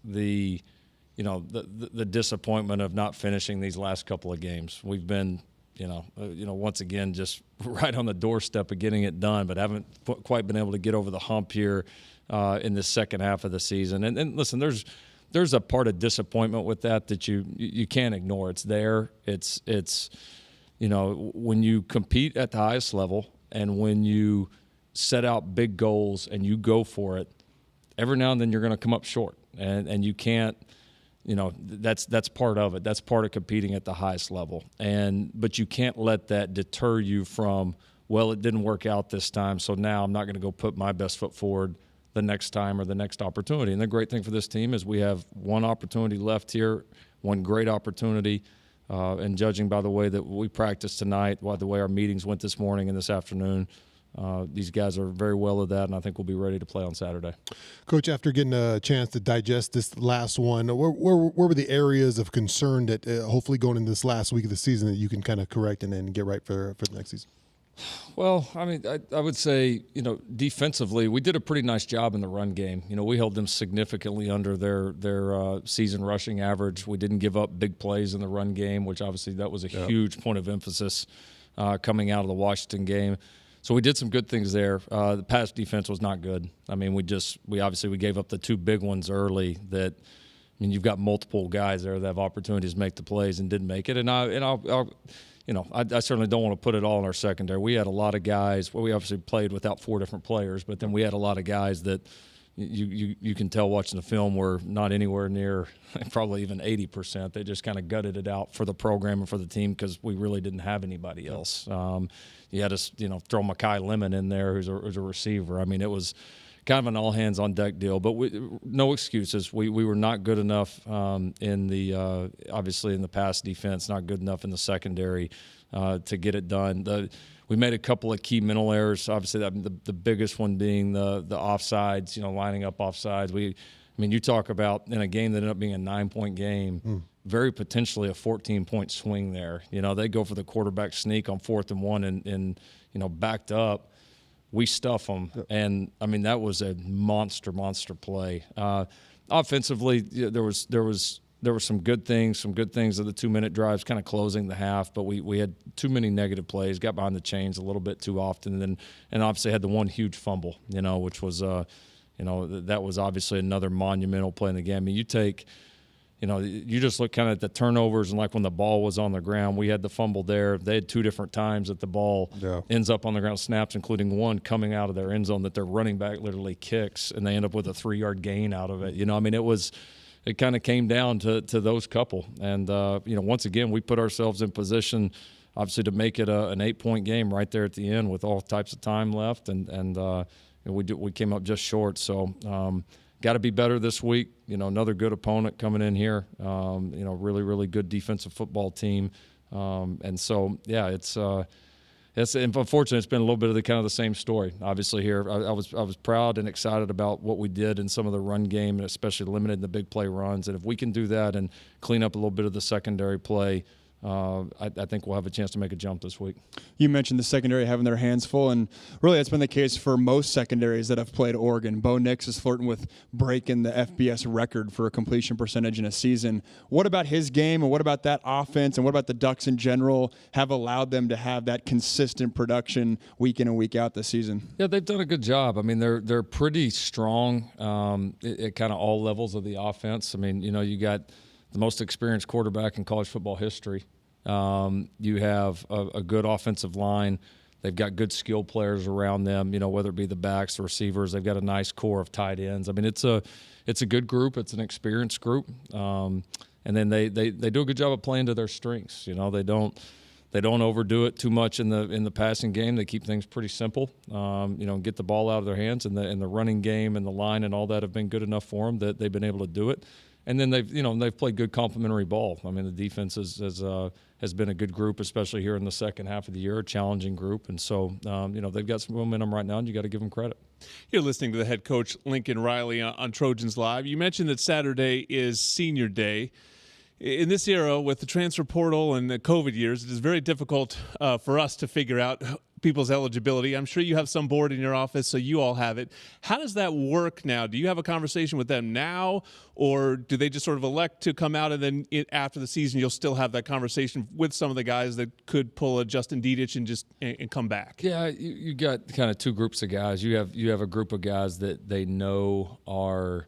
the the disappointment of not finishing these last couple of games. We've been, once again, just right on the doorstep of getting it done, but haven't quite been able to get over the hump here in the second half of the season. And listen, there's a part of disappointment with that you can't ignore. It's there. It's when you compete at the highest level and when you set out big goals and you go for it, every now and then you're going to come up short, and you can't. That's part of it. That's part of competing at the highest level. But you can't let that deter you from, well, it didn't work out this time, so now I'm not going to go put my best foot forward the next time or the next opportunity. And the great thing for this team is we have one opportunity left here, one great opportunity. And judging by the way that we practiced tonight, by the way our meetings went this morning and this afternoon, these guys are very well at that, and I think we'll be ready to play on Saturday. Coach, after getting a chance to digest this last one, where were the areas of concern that hopefully going into this last week of the season that you can kind of correct and then get right for the next season? Well, I mean, I would say, defensively, we did a pretty nice job in the run game. We held them significantly under their season rushing average. We didn't give up big plays in the run game, which obviously that was a huge point of emphasis coming out of the Washington game. So we did some good things there. The pass defense was not good. I mean, we gave up the two big ones early that, you've got multiple guys there that have opportunities to make the plays and didn't make it. And I certainly don't want to put it all in our secondary. We had a lot of guys. Well, we obviously played without four different players, but then we had a lot of guys that you can tell watching the film were not anywhere near probably even 80%. They just kind of gutted it out for the program and for the team because we really didn't have anybody else. You had to throw Mekhi Lemon in there, who's a receiver. I mean, it was kind of an all hands on deck deal. But no excuses. We were not good enough in the obviously in the pass defense, not good enough in the secondary to get it done. We made a couple of key mental errors. Obviously, the biggest one being the offsides. Lining up offsides. You talk about in a game that ended up being a 9-point game. Very potentially a 14-point swing there. They go for the quarterback sneak on 4th and 1 and backed up. We stuff them, and that was a monster play. Offensively, there were some good things of the 2-minute drives, kind of closing the half. But we had too many negative plays, got behind the chains a little bit too often, and obviously had the one huge fumble, which was that was obviously another monumental play in the game. You take. You just look kind of at the turnovers and like when the ball was on the ground, we had the fumble there. They had two different times that the ball ends up on the ground, snaps, including one coming out of their end zone that their running back literally kicks, and they end up with a 3-yard gain out of it. It kind of came down to those couple. And, once again, we put ourselves in position, obviously, to make it an 8-point game right there at the end with all types of time left. And we came up just short. So, got to be better this week. Another good opponent coming in here. Really, really good defensive football team. And so, yeah, it's unfortunate. It's been a little bit of the same story. Obviously, here I was proud and excited about what we did in some of the run game, and especially limited the big play runs. And if we can do that and clean up a little bit of the secondary play, I think we'll have a chance to make a jump this week. You mentioned the secondary having their hands full, and really that's been the case for most secondaries that have played Oregon. Bo Nix is flirting with breaking the FBS record for a completion percentage in a season. What about his game, and what about that offense, and what about the Ducks in general have allowed them to have that consistent production week in and week out this season? Yeah, they've done a good job. They're pretty strong at kind of all levels of the offense. You got the most experienced quarterback in college football history. You have a good offensive line. They've got good skill players around them, whether it be the backs, the receivers. They've got a nice core of tight ends. It's a good group. It's an experienced group. And then they do a good job of playing to their strengths. They don't overdo it too much in the passing game. They keep things pretty simple. Get the ball out of their hands, and the running game and the line and all that have been good enough for them that they've been able to do it. And then they've played good complementary ball. The defense has been a good group, especially here in the second half of the year, a challenging group. And so, they've got some momentum right now, and you got to give them credit. You're listening to the head coach, Lincoln Riley, on Trojans Live. You mentioned that Saturday is senior day. In this era, with the transfer portal and the COVID years, it is very difficult for us to figure out people's eligibility. I'm sure you have some board in your office, so you all have it. How does that work now? Do you have a conversation with them now, or do they just sort of elect to come out and then after the season you'll still have that conversation with some of the guys that could pull a Justin Dedich and come back? Yeah, you got kind of two groups of guys. You have a group of guys that they know are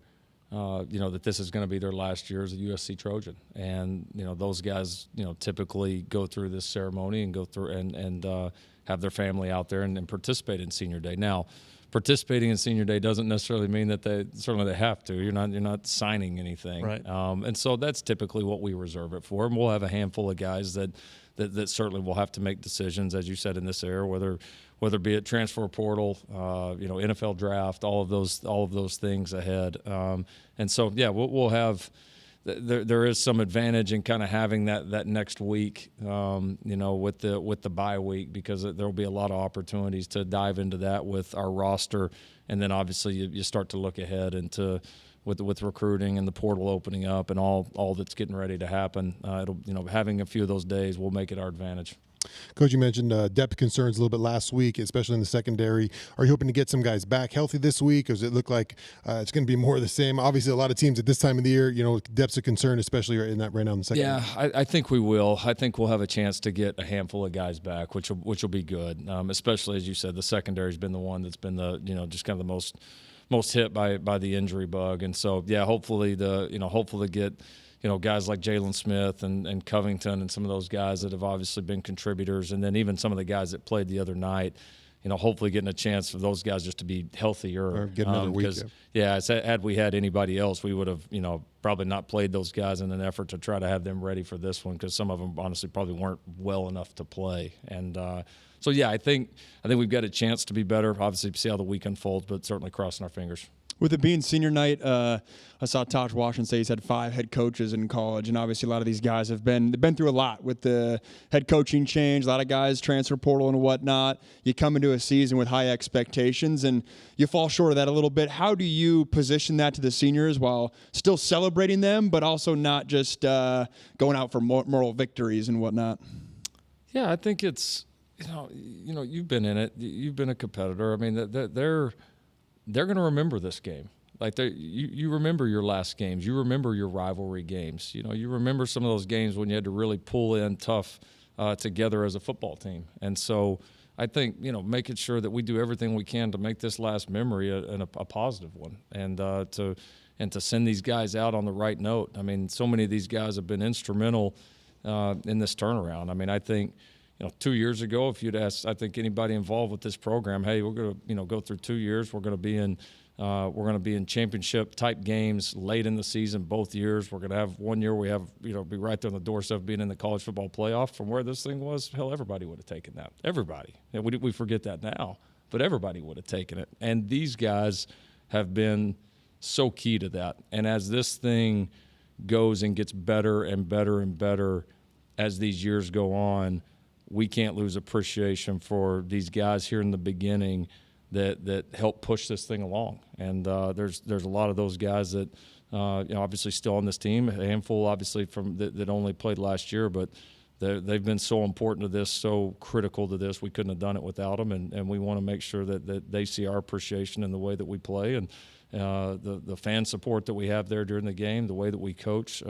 that this is going to be their last year as a USC Trojan. And, those guys, typically go through this ceremony and go through and have their family out there and participate in senior day. Now, participating in senior day doesn't necessarily mean that they have to. You're not signing anything. Right. And so that's typically what we reserve it for. And we'll have a handful of guys that certainly will have to make decisions, as you said, in this era, whether be it transfer portal, NFL draft, all of those things ahead. And so, yeah, we'll have. There is some advantage in kind of having that next week, with the bye week, because there will be a lot of opportunities to dive into that with our roster, and then obviously you start to look ahead into with recruiting and the portal opening up and all that's getting ready to happen. Having a few of those days will make it our advantage. Coach, you mentioned depth concerns a little bit last week, especially in the secondary. Are you hoping to get some guys back healthy this week, or does it look like it's going to be more of the same? Obviously, a lot of teams at this time of the year, depth's a concern, especially right now in the secondary. Yeah, I think we will. I think we'll have a chance to get a handful of guys back, which will be good. Especially, as you said, the secondary's been the one that's been just kind of the most hit by the injury bug. And so, yeah, hopefully get guys like Jalen Smith and Covington and some of those guys that have obviously been contributors, and then even some of the guys that played the other night, hopefully getting a chance for those guys just to be healthier. Or get another week. Had we had anybody else, we would have, probably not played those guys in an effort to try to have them ready for this one, because some of them honestly probably weren't well enough to play. And so, yeah, I think we've got a chance to be better. Obviously, see how the week unfolds, but certainly crossing our fingers. With it being senior night, I saw Tahj Washington say he's had 5 head coaches in college, and obviously a lot of these guys they've been through a lot with the head coaching change. A lot of guys transfer portal and whatnot. You come into a season with high expectations, and you fall short of that a little bit. How do you position that to the seniors while still celebrating them, but also not just going out for moral victories and whatnot? Yeah, I think it's you've been in it. You've been a competitor. I mean, they're going to remember this game. Like you remember your last games. You remember your rivalry games. You remember some of those games when you had to really pull in tough together as a football team. And so I think, making sure that we do everything we can to make this last memory a positive one, and to send these guys out on the right note. I mean, so many of these guys have been instrumental in this turnaround. I mean, I think, 2 years ago, if you'd asked, I think, anybody involved with this program, hey, we're going to, go through 2 years. We're going to be in championship type games late in the season both years. We're going to have 1 year we have, be right there on the doorstep of being in the college football playoff. From where this thing was, hell, everybody would have taken that. Everybody. And we forget that now, but everybody would have taken it. And these guys have been so key to that. And as this thing goes and gets better and better and better as these years go on, we can't lose appreciation for these guys here in the beginning that help push this thing along. And there's a lot of those guys that obviously still on this team, a handful obviously from that only played last year, but they've been so important to this, so critical to this. We couldn't have done it without them, and we want to make sure that they see our appreciation in the way that we play, and the fan support that we have there during the game, the way that we coach.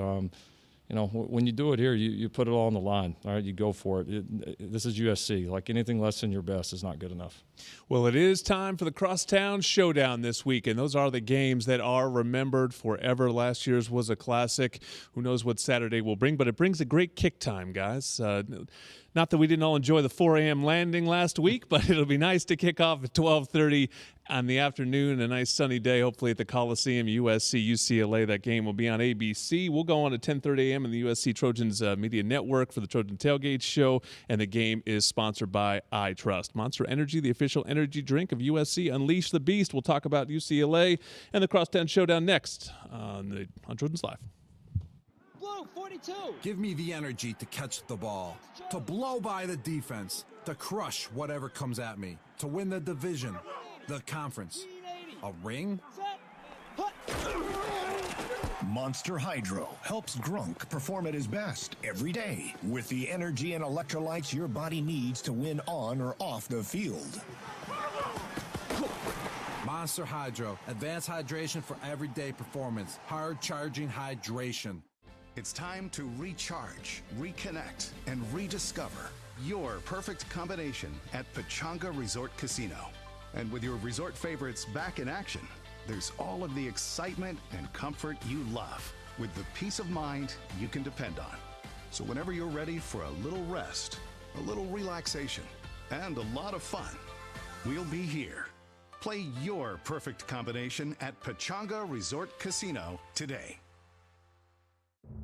When you do it here, you put it all on the line. All right, you go for it. This is USC. Like, anything less than your best is not good enough. Well, it is time for the Crosstown Showdown this week, and those are the games that are remembered forever. Last year's was a classic. Who knows what Saturday will bring, but it brings a great kick time, guys. Not that we didn't all enjoy the 4 a.m. landing last week, but it'll be nice to kick off at 12:30 on the afternoon. A nice sunny day, hopefully at the Coliseum, USC, UCLA. That game will be on ABC. We'll go on at 10:30 a.m. in the USC Trojans Media Network for the Trojan Tailgate Show, and the game is sponsored by I Trust. Monster Energy, the official energy drink of USC. Unleash the Beast. We'll talk about UCLA and the Crosstown Showdown next on Trojans Live. 42. Give me the energy to catch the ball, to blow by the defense, to crush whatever comes at me, to win the division, the conference. A ring? Monster Hydro helps Grunk perform at his best every day with the energy and electrolytes your body needs to win on or off the field. Monster Hydro, advanced hydration for everyday performance. Hard charging hydration. It's time to recharge, reconnect, and rediscover your perfect combination at Pechanga Resort Casino. And with your resort favorites back in action, there's all of the excitement and comfort you love with the peace of mind you can depend on. So whenever you're ready for a little rest, a little relaxation, and a lot of fun, we'll be here. Play your perfect combination at Pechanga Resort Casino today.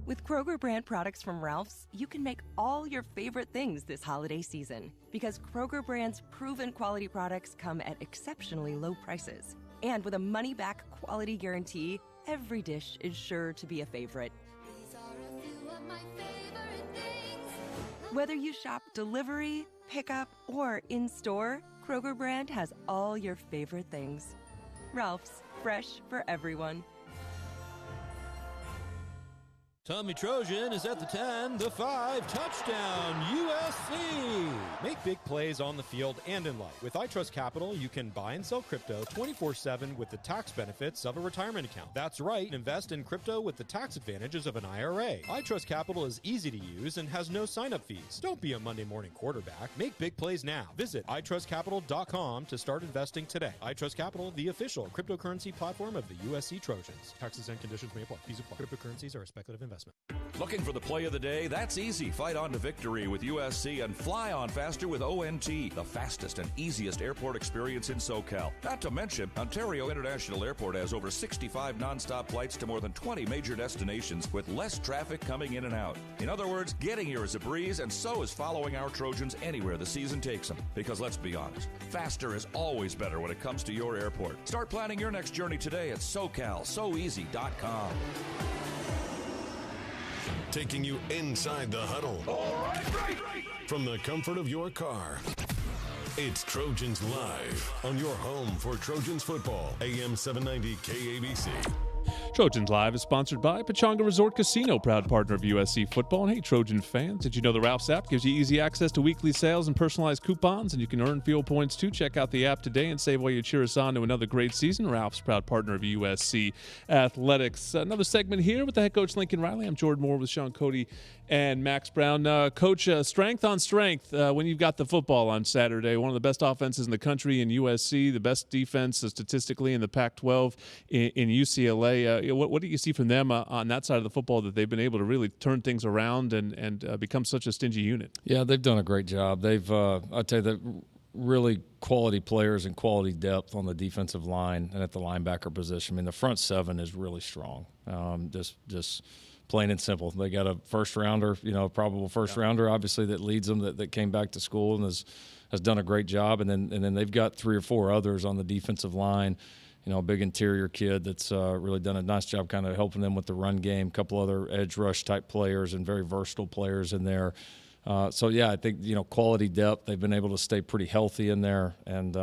With Kroger brand products from Ralph's, you can make all your favorite things this holiday season. Because Kroger brand's proven quality products come at exceptionally low prices. And with a money-back quality guarantee, every dish is sure to be a favorite. These are a few of my favorite things. Whether you shop delivery, pickup, or in-store, Kroger brand has all your favorite things. Ralph's, fresh for everyone. Tommy Trojan is at the 10, the 5, touchdown, USC! Make big plays on the field and in life. With iTrust Capital, you can buy and sell crypto 24/7 with the tax benefits of a retirement account. That's right, invest in crypto with the tax advantages of an IRA. iTrust Capital is easy to use and has no sign-up fees. Don't be a Monday morning quarterback. Make big plays now. Visit iTrustCapital.com to start investing today. iTrust Capital, the official cryptocurrency platform of the USC Trojans. Taxes and conditions may apply. Fees apply. Cryptocurrencies are a speculative investment. Looking for the play of the day? That's easy. Fight on to victory with USC and fly on faster with ONT, the fastest and easiest airport experience in SoCal. Not to mention, Ontario International Airport has over 65 nonstop flights to more than 20 major destinations with less traffic coming in and out. In other words, getting here is a breeze, and so is following our Trojans anywhere the season takes them. Because let's be honest, faster is always better when it comes to your airport. Start planning your next journey today at SoCalSoEasy.com. Taking you inside the huddle. From the comfort of your car. It's Trojans Live on your home for Trojans football. AM 790 KABC. Trojans Live is sponsored by Pechanga Resort Casino, proud partner of USC football. And hey, Trojan fans, did you know the Ralph's app gives you easy access to weekly sales and personalized coupons, and you can earn fuel points too? Check out the app today and save while you cheer us on to another great season. Ralph's, proud partner of USC Athletics. Another segment here with the head coach Lincoln Riley. I'm Jordan Moore with Sean Cody and Max Brown. Coach, strength on strength when you've got the football on Saturday. One of the best offenses in the country in USC, the best defense statistically in the Pac-12 in UCLA. What do you see from them on that side of the football that they've been able to really turn things around and become such a stingy unit? Yeah, they've done a great job. They've, I'll tell you, that really quality players and quality depth on the defensive line and at the linebacker position. I mean, the front seven is really strong. Just plain and simple. They got a first rounder, probable first rounder, obviously, that leads them, that came back to school and has done a great job. And then they've got 3 or 4 others on the defensive line. A big interior kid that's really done a nice job kind of helping them with the run game. A couple other edge rush type players and very versatile players in there. I think, quality depth. They've been able to stay pretty healthy in there. And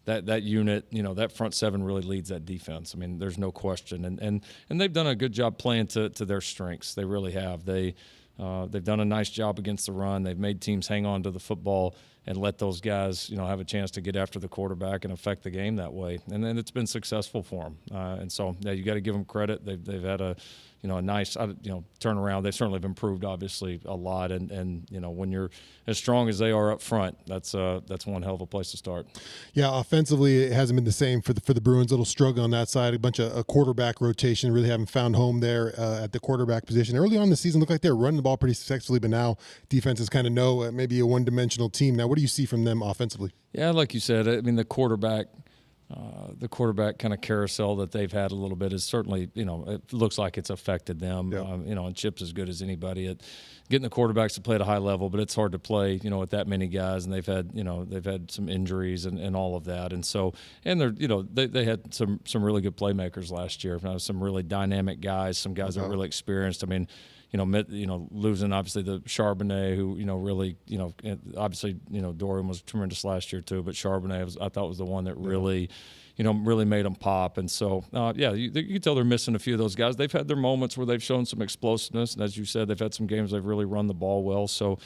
that unit, that front seven really leads that defense. I mean, there's no question. And they've done a good job playing to their strengths. They really have. They've done a nice job against the run. They've made teams hang on to the football and let those guys, have a chance to get after the quarterback and affect the game that way. And then it's been successful for them. And so, you got to give them credit. They've had a nice, turnaround. They certainly have improved, obviously, a lot. And when you're as strong as they are up front, that's one hell of a place to start. Yeah, offensively, it hasn't been the same for the Bruins. A little struggle on that side. A bunch of quarterback rotation. Really haven't found home there at the quarterback position. Early on in the season, looked like they were running the ball pretty successfully, but now defenses kind of know maybe a one-dimensional team. Now, what do you see from them offensively? Yeah, like you said, I mean, the quarterback kind of carousel that they've had a little bit is certainly, it looks like it's affected them. Yeah. And Chip's as good as anybody at getting the quarterbacks to play at a high level, but it's hard to play, with that many guys, and they've had some injuries and all of that. And so, and they're, they had some really good playmakers last year. Some really dynamic guys, some guys that are really experienced. I mean, losing obviously the Charbonnet, who really, obviously, Dorian was tremendous last year too, but Charbonnet I thought was the one that really, really made them pop. And so, you can tell they're missing a few of those guys. They've had their moments where they've shown some explosiveness, and as you said, they've had some games they've really run the ball well. So,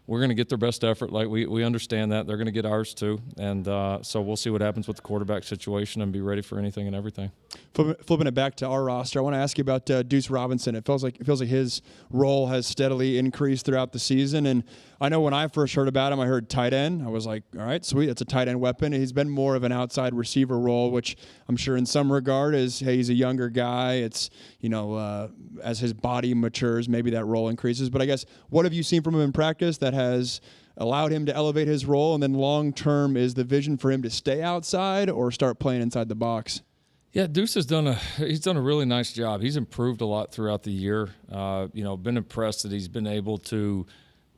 we're going to get their best effort. Like we understand that. They're going to get ours too. And so we'll see what happens with the quarterback situation and be ready for anything and everything. Flipping it back to our roster, I want to ask you about Deuce Robinson. It feels like his role has steadily increased throughout the season. And I know when I first heard about him, I heard tight end. I was like, all right, sweet, it's a tight end weapon. He's been more of an outside receiver role, which I'm sure in some regard is, hey, he's a younger guy. It's, as his body matures, maybe that role increases. But I guess, what have you seen from him in practice that has allowed him to elevate his role? And then long term, is the vision for him to stay outside or start playing inside the box? Yeah, Deuce has done a really nice job. He's improved a lot throughout the year. Been impressed that he's been able to,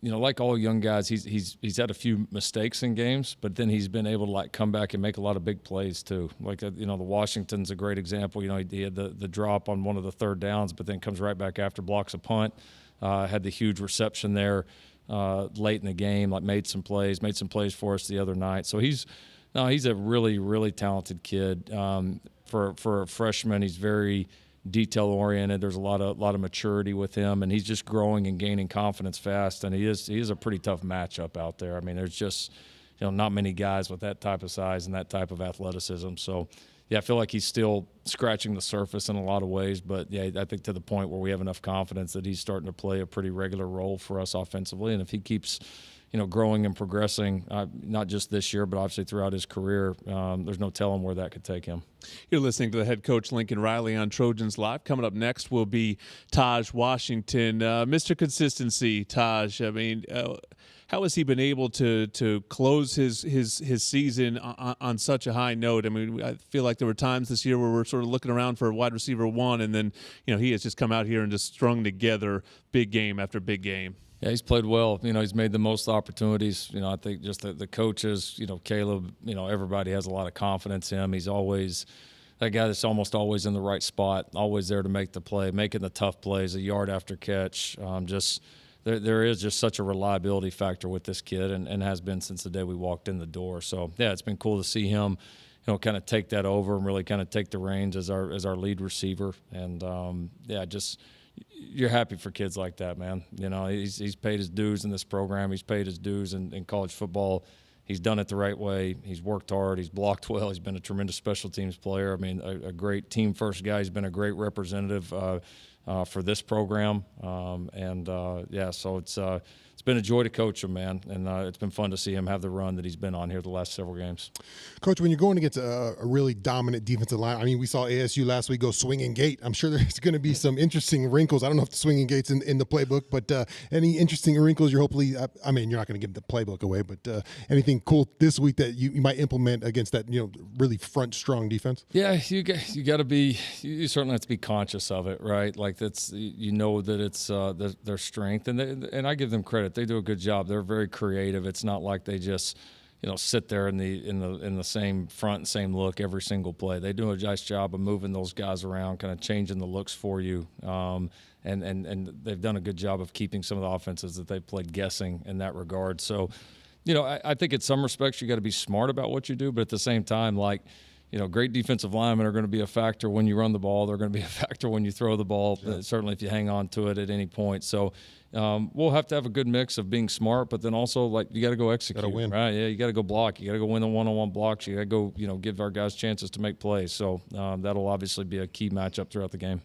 like all young guys, he's had a few mistakes in games, but then he's been able to come back and make a lot of big plays too. Like the Washington's a great example. He had the drop on one of the third downs, but then comes right back after, blocks a punt. Had the huge reception there late in the game. Made some plays for us the other night. So he's a really, really talented kid. For a freshman, he's very detail oriented. There's a lot of maturity with him, and he's just growing and gaining confidence fast. And he is a pretty tough matchup out there. I mean, there's just not many guys with that type of size and that type of athleticism. So yeah, I feel like he's still scratching the surface in a lot of ways, but yeah, I think to the point where we have enough confidence that he's starting to play a pretty regular role for us offensively. And if he keeps growing and progressing, not just this year, but obviously throughout his career, there's no telling where that could take him. You're listening to the head coach, Lincoln Riley, on Trojans Live. Coming up next will be Tahj Washington. Mr. Consistency, Tahj, I mean, how has he been able to close his season on such a high note? I mean, I feel like there were times this year where we're sort of looking around for wide receiver one, and then, he has just come out here and just strung together big game after big game. Yeah, he's played well. He's made the most opportunities. I think just the coaches, Caleb, everybody has a lot of confidence in him. He's always that guy that's almost always in the right spot, always there to make the play, making the tough plays, a yard after catch. There is just such a reliability factor with this kid and has been since the day we walked in the door. So, yeah, it's been cool to see him, kind of take that over and really kind of take the reins as our lead receiver. And, you're happy for kids like that, man. He's paid his dues in this program. He's paid his dues in college football. He's done it the right way. He's worked hard. He's blocked well. He's been a tremendous special teams player. I mean, a great team-first guy. He's been a great representative for this program. So it's been a joy to coach him, man. And it's been fun to see him have the run that he's been on here the last several games. Coach, when you're going against a really dominant defensive line, I mean, we saw ASU last week go swinging gate. I'm sure there's going to be some interesting wrinkles. I don't know if the swinging gate's in the playbook, but any interesting wrinkles you're hopefully – I mean, you're not going to give the playbook away, but anything cool this week that you might implement against that, really front-strong defense? Yeah, you got to be – you certainly have to be conscious of it, right? Like that's that it's their strength. And I give them credit. They do a good job. They're very creative. It's not like they just – sit there in the same front and same look every single play. They do a nice job of moving those guys around, kind of changing the looks for you. And they've done a good job of keeping some of the offenses that they've played guessing in that regard. So, I think in some respects you got to be smart about what you do, but at the same time, great defensive linemen are going to be a factor when you run the ball. They're going to be a factor when you throw the ball, certainly if you hang on to it at any point. So we'll have to have a good mix of being smart, but then also, you got to go execute. Got to win. Right? Yeah, you got to go block. You got to go win the one-on-one blocks. You got to go, give our guys chances to make plays. So that'll obviously be a key matchup throughout the game.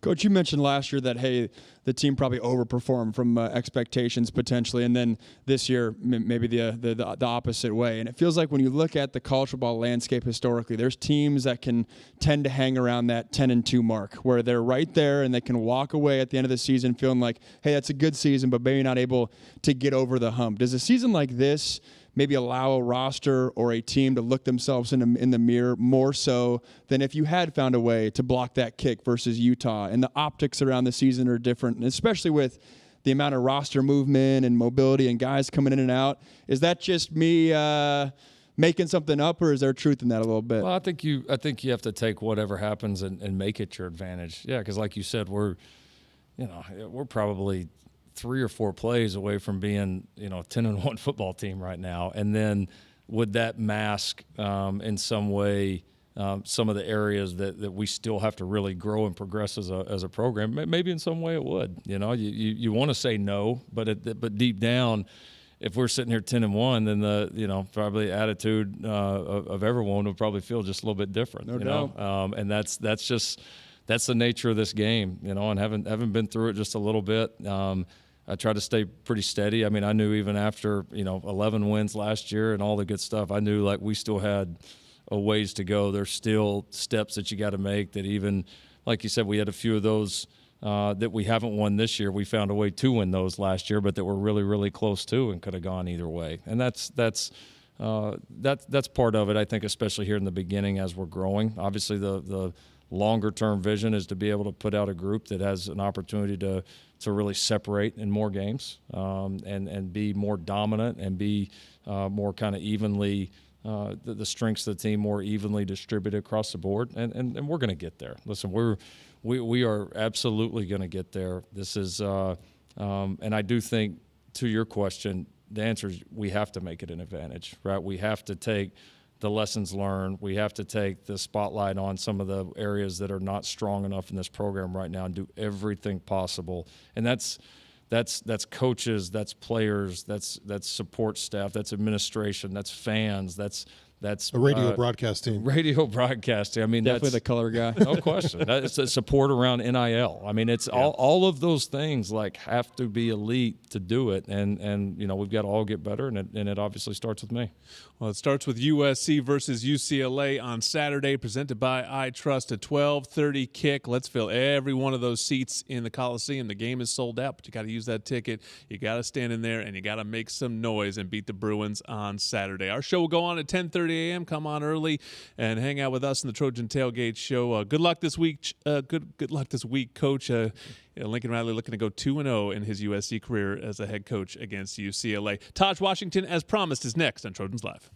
Coach, you mentioned last year that, hey, the team probably overperformed from expectations potentially, and then this year maybe the opposite way. And it feels like when you look at the college football landscape historically, there's teams that can tend to hang around that 10-2 mark where they're right there and they can walk away at the end of the season feeling like, hey, that's a good season, but maybe not able to get over the hump. Does a season like this maybe allow a roster or a team to look themselves in the mirror more so than if you had found a way to block that kick versus Utah? And the optics around the season are different, and especially with the amount of roster movement and mobility and guys coming in and out. Is that just me making something up, or is there truth in that a little bit? Well, I think you have to take whatever happens and make it your advantage. Yeah, because like you said, we're probably 3 or 4 plays away from being, a 10-1 football team right now. And then would that mask in some way some of the areas that we still have to really grow and progress as a program? Maybe in some way it would. You want to say no, but deep down, if we're sitting here 10-1, then the probably attitude of everyone would probably feel just a little bit different. No doubt. And that's the nature of this game. And having been through it just a little bit. I try to stay pretty steady. I mean, I knew even after 11 wins last year and all the good stuff, I knew like we still had a ways to go. There's still steps that you got to make. That even, like you said, we had a few of those that we haven't won this year. We found a way to win those last year, but that were really, really close to and could have gone either way. And that's part of it, I think, especially here in the beginning as we're growing. Obviously, the longer-term vision is to be able to put out a group that has an opportunity to really separate in more games and be more dominant and be more kind of evenly the strengths of the team more evenly distributed across the board. And we're going to get there. Listen, we are absolutely going to get there. This is and I do think, to your question, the answer is we have to make it an advantage, right? We have to take the lessons learned. We have to take the spotlight on some of the areas that are not strong enough in this program right now and do everything possible. And that's coaches, that's players, that's support staff, that's administration, that's fans, that's a radio broadcast team. Radio broadcasting. I mean, definitely the color guy. No question. It's a support around NIL. I mean, it's all of those things like have to be elite to do it, and we've got to all get better, and it obviously starts with me. Well, it starts with USC versus UCLA on Saturday, presented by I Trust, a 12:30 kick. Let's fill every one of those seats in the Coliseum. The game is sold out, but you got to use that ticket. You got to stand in there, and you got to make some noise and beat the Bruins on Saturday. Our show will go on at 10:30 a.m. Come on early and hang out with us in the Trojan Tailgate Show. Good luck this week. Good luck this week, Coach. Lincoln Riley looking to go 2-0 in his USC career as a head coach against UCLA. Tahj Washington, as promised, is next on Trojans Live.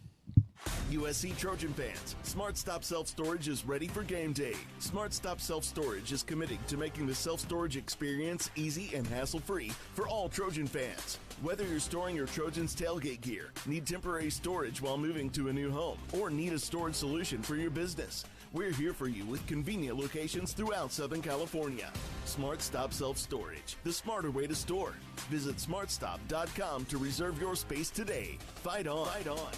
USC Trojan fans, Smart Stop Self-Storage is ready for game day. Smart Stop Self-Storage is committed to making the self-storage experience easy and hassle-free for all Trojan fans. Whether you're storing your Trojans tailgate gear, need temporary storage while moving to a new home, or need a storage solution for your business, we're here for you with convenient locations throughout Southern California. Smart Stop Self-Storage, the smarter way to store. Visit smartstop.com to reserve your space today. Fight on. Fight on.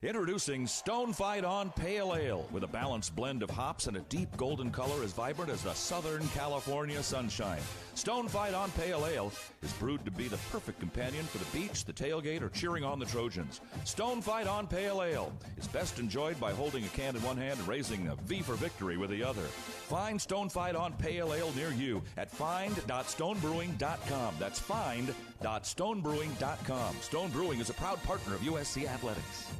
Introducing Stone Fight On Pale Ale, with a balanced blend of hops and a deep golden color as vibrant as the Southern California sunshine. Stone Fight On Pale Ale is brewed to be the perfect companion for the beach, the tailgate, or cheering on the Trojans. Stone Fight On Pale Ale is best enjoyed by holding a can in one hand and raising a V for victory with the other. Find Stone Fight On Pale Ale near you at find.stonebrewing.com. That's find.stonebrewing.com. Stone Brewing is a proud partner of USC Athletics.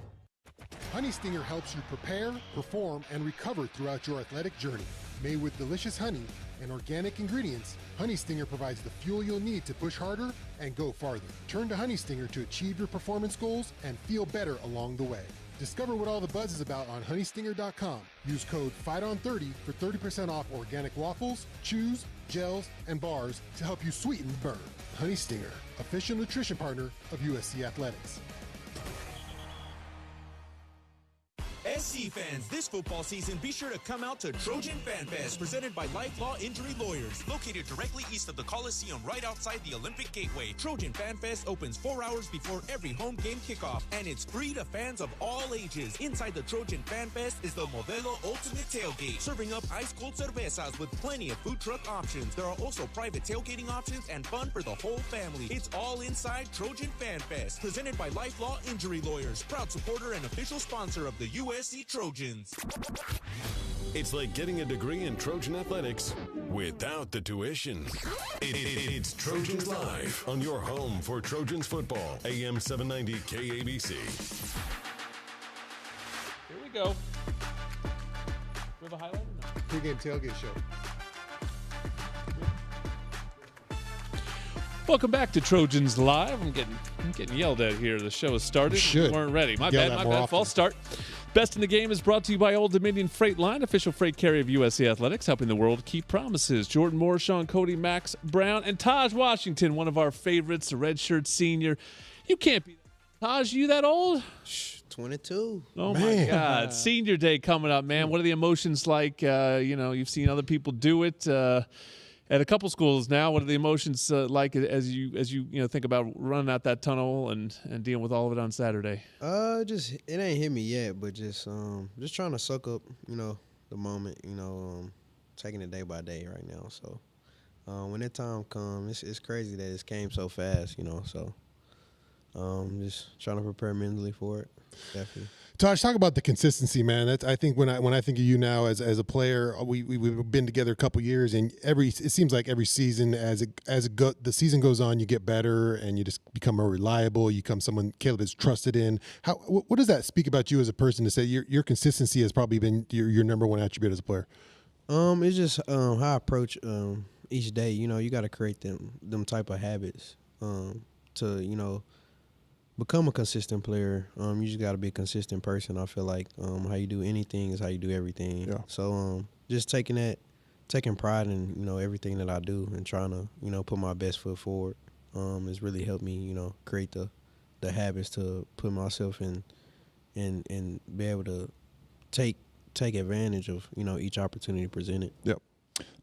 Honey Stinger helps you prepare, perform, and recover throughout your athletic journey. Made with delicious honey and organic ingredients, Honey Stinger provides the fuel you'll need to push harder and go farther. Turn to Honey Stinger to achieve your performance goals and feel better along the way. Discover what all the buzz is about on honeystinger.com. Use code FIGHTON30 for 30% off organic waffles, chews, gels, and bars to help you sweeten the burn. Honey Stinger, official nutrition partner of USC Athletics. SC fans, this football season, be sure to come out to Trojan Fan Fest, presented by Life Law Injury Lawyers. Located directly east of the Coliseum, right outside the Olympic Gateway, Trojan Fan Fest opens 4 hours before every home game kickoff, and it's free to fans of all ages. Inside the Trojan Fan Fest is the Modelo Ultimate Tailgate, serving up ice-cold cervezas with plenty of food truck options. There are also private tailgating options and fun for the whole family. It's all inside Trojan Fan Fest, presented by Life Law Injury Lawyers, proud supporter and official sponsor of the USC Trojans. It's like getting a degree in Trojan athletics without the tuition. It's Trojans Live on your home for Trojans football, AM 790 KABC. Here we go. We have a highlight or no? Pre-game tailgate show. Welcome back to Trojans Live. I'm getting yelled at here. The show has started. We weren't ready. My bad. False start. Best in the Game is brought to you by Old Dominion Freight Line, official freight carrier of USC Athletics, helping the world keep promises. Jordan Moore, Sean Cody, Max Brown, and Tahj Washington, one of our favorites, the redshirt senior. You can't be Tahj, you that old? 22. Oh, my God. Senior day coming up, man. What are the emotions like? You've seen other people do it at a couple schools now. What are the emotions like as you think about running out that tunnel and dealing with all of it on Saturday? Just it ain't hit me yet, but just trying to soak up, the moment, taking it day by day right now. So when that time comes, it's crazy that it came so fast, so just trying to prepare mentally for it, definitely. Tahj, talk about the consistency, man. I think when I think of you now as a player, we've been together a couple years, and it seems like every season the season goes on, you get better and you just become more reliable. You become someone Caleb is trusted in. What does that speak about you as a person to say your consistency has probably been your number one attribute as a player? It's just how I approach each day. You got to create them type of habits to become a consistent player. You just got to be a consistent person. I feel like how you do anything is how you do everything. Yeah. So just taking pride in everything that I do and trying to put my best foot forward has really helped me create the habits to put myself in and be able to take advantage of each opportunity presented. Yep.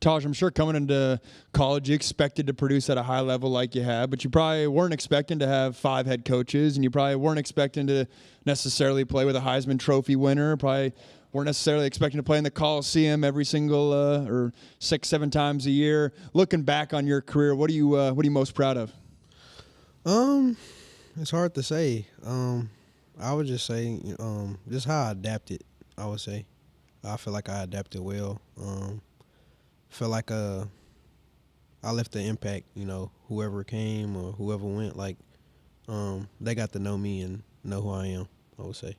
Tahj, I'm sure coming into college, you expected to produce at a high level like you have, but you probably weren't expecting to have 5 head coaches, and you probably weren't expecting to necessarily play with a Heisman Trophy winner. Probably weren't necessarily expecting to play in the Coliseum every single or 6-7 times a year. Looking back on your career, what are you most proud of? It's hard to say. I would just say just how I adapted. I would say I feel like I adapted well. Feel like I left the impact, whoever came or whoever went, like they got to know me and know who I am, I would say.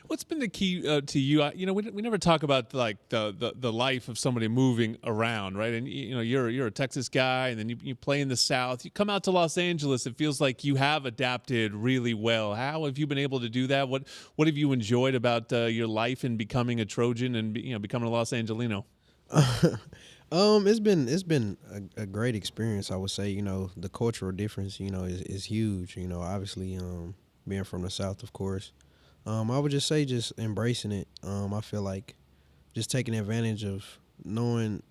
What's been the key to you? We never talk about like the life of somebody moving around, right? And you're a Texas guy, and then you play in the South. You come out to Los Angeles. It feels like you have adapted really well. How have you been able to do that? What have you enjoyed about your life in becoming a Trojan and becoming a Los Angelino? It's been a great experience, I would say. The cultural difference, is huge. Obviously, being from the South, of course. I would just say just embracing it. I feel like just taking advantage of knowing,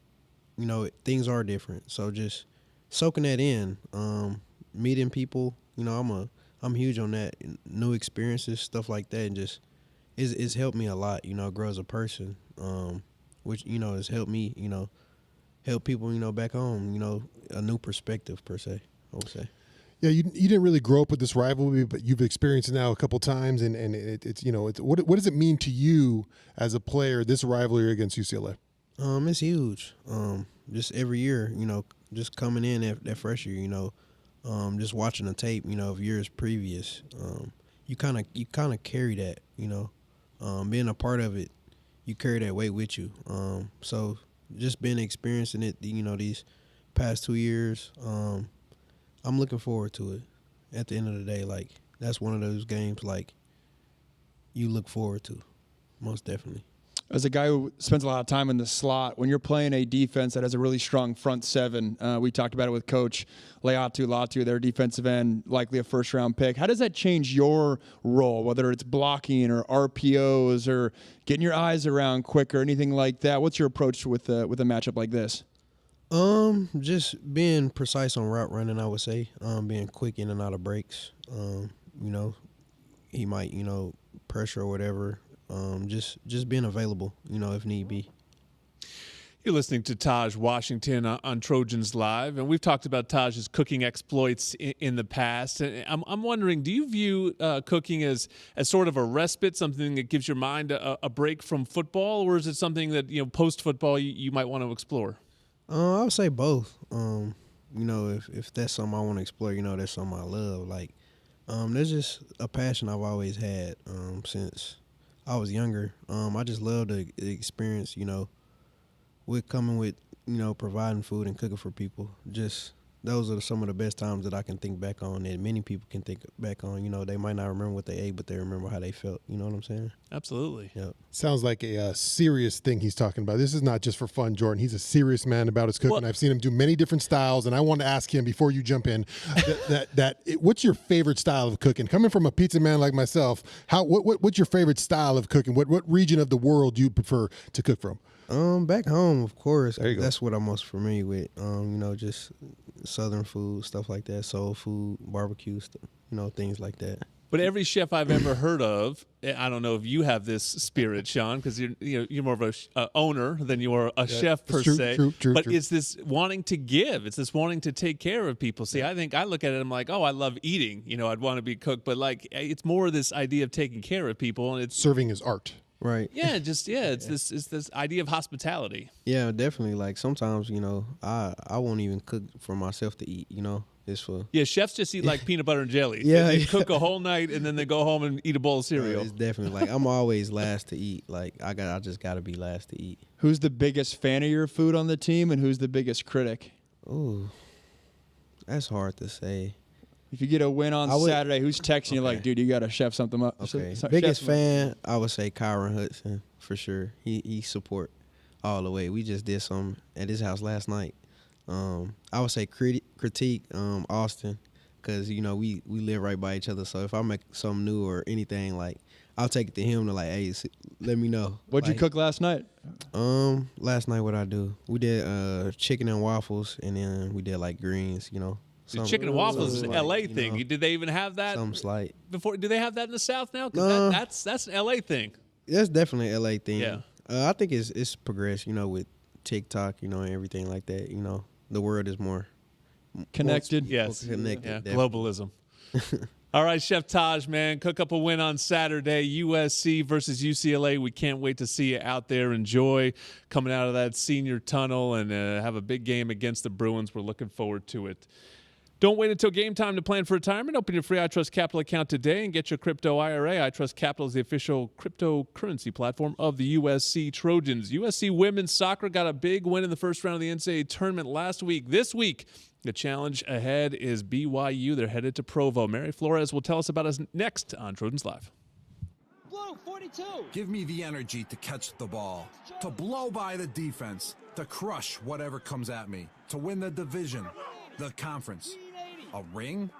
things are different. So just soaking that in, meeting people. I'm huge on that. New experiences, stuff like that, and just it's helped me a lot. Grow as a person. Which has helped me. Help people. Back home. A new perspective per se, I would say. Yeah, you didn't really grow up with this rivalry, but you've experienced it now a couple times, and it's what does it mean to you as a player, this rivalry against UCLA? It's huge. Just every year, just coming in that fresh year, just watching the tape, of years previous, you kind of carry that, being a part of it, you carry that weight with you. So just been experiencing it, these past 2 years. I'm looking forward to it. At the end of the day, like that's one of those games like you look forward to, most definitely. As a guy who spends a lot of time in the slot, when you're playing a defense that has a really strong front seven, we talked about it with Coach Latu, their defensive end, likely a first-round pick. How does that change your role, whether it's blocking or RPOs or getting your eyes around quick or anything like that? What's your approach with a matchup like this? Just being precise on route running, I would say. Being quick in and out of breaks. He might, pressure or whatever. Just being available, if need be. You're listening to Tahj Washington on Trojans Live, and we've talked about Tahj's cooking exploits in the past. And I'm wondering, do you view cooking as sort of a respite, something that gives your mind a break from football, or is it something that post football you might want to explore? I would say both. If that's something I want to explore, that's something I love. Like, there's just a passion I've always had since I was younger. I just love the experience, with coming with, providing food and cooking for people. Just those are some of the best times that I can think back on, and many people can think back on. You know, they might not remember what they ate, but they remember how they felt. You know what I'm saying? Absolutely. Yep. Sounds like a serious thing he's talking about. This is not just for fun, Jordan. He's a serious man about his cooking. Well, I've seen him do many different styles, and I want to ask him before you jump in, what's your favorite style of cooking? Coming from a pizza man like myself, what's your favorite style of cooking? What region of the world do you prefer to cook from? Back home, of course. There you go. That's what I'm most familiar with. You know, just Southern food, stuff like that, soul food, barbecue, you know, things like that. But every chef I've ever heard of, I don't know if you have this spirit, Sean, because you're more of a owner than you are a chef per se. True. But it's this wanting to give. It's this wanting to take care of people. See, I think I look at it, I'm like, oh, I love eating. You know, I'd want to be cooked, but like it's more this idea of taking care of people, and it's serving is art. Right. Yeah, it's this idea of hospitality. Yeah, definitely. Like sometimes, you know, I won't even cook for myself to eat. You know, it's for chefs just eat like peanut butter and jelly. Yeah, they cook a whole night and then they go home and eat a bowl of cereal. It's definitely like I'm always last to eat. Like I just got to be last to eat. Who's the biggest fan of your food on the team, and who's the biggest critic? Ooh, that's hard to say. If you get a win on Saturday, who's texting you like, dude, you got to chef something up? Okay. Biggest fan, I would say Kyron Hudson for sure. He support all the way. We just did some at his house last night. I would say critique Austin, because you know we live right by each other. So if I make something new or anything, like I'll take it to him to like, hey, let me know. What'd you cook last night? Last night what I do? We did chicken and waffles, and then we did like greens. You know. The chicken and waffles is an LA thing. Know, did they even have that? Some slight. Before, do they have that in the South now? Because that's an LA thing. That's definitely an LA thing. Yeah. I think it's progressed, you know, with TikTok, you know, and everything like that. You know, the world is more connected. Yes. Connected. Yeah. Globalism. All right, Chef Tahj, man, cook up a win on Saturday, USC versus UCLA. We can't wait to see you out there. Enjoy coming out of that senior tunnel and have a big game against the Bruins. We're looking forward to it. Don't wait until game time to plan for retirement. Open your free iTrust Capital account today and get your crypto IRA. iTrust Capital is the official cryptocurrency platform of the USC Trojans. USC women's soccer got a big win in the first round of the NCAA tournament last week. This week, the challenge ahead is BYU. They're headed to Provo. Maribel Flores will tell us about us next on Trojans Live. Blue 42. Give me the energy to catch the ball, to blow by the defense, to crush whatever comes at me, to win the division, the conference. A ring?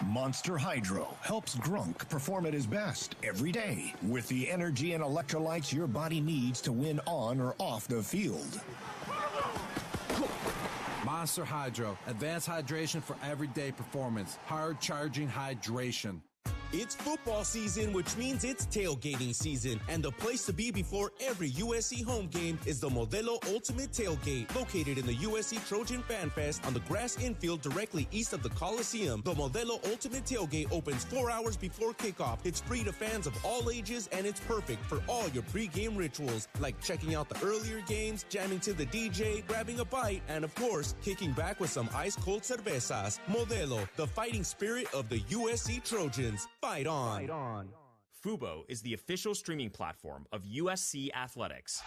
Monster Hydro helps Grunk perform at his best every day with the energy and electrolytes your body needs to win on or off the field. Monster Hydro, advanced hydration for everyday performance. Hard charging hydration. It's football season, which means it's tailgating season. And the place to be before every USC home game is the Modelo Ultimate Tailgate, located in the USC Trojan Fan Fest on the grass infield directly east of the Coliseum. The Modelo Ultimate Tailgate opens 4 hours before kickoff. It's free to fans of all ages, and it's perfect for all your pregame rituals, like checking out the earlier games, jamming to the DJ, grabbing a bite, and of course, kicking back with some ice-cold cervezas. Modelo, the fighting spirit of the USC Trojans. Fight on. Fubo is the official streaming platform of USC Athletics.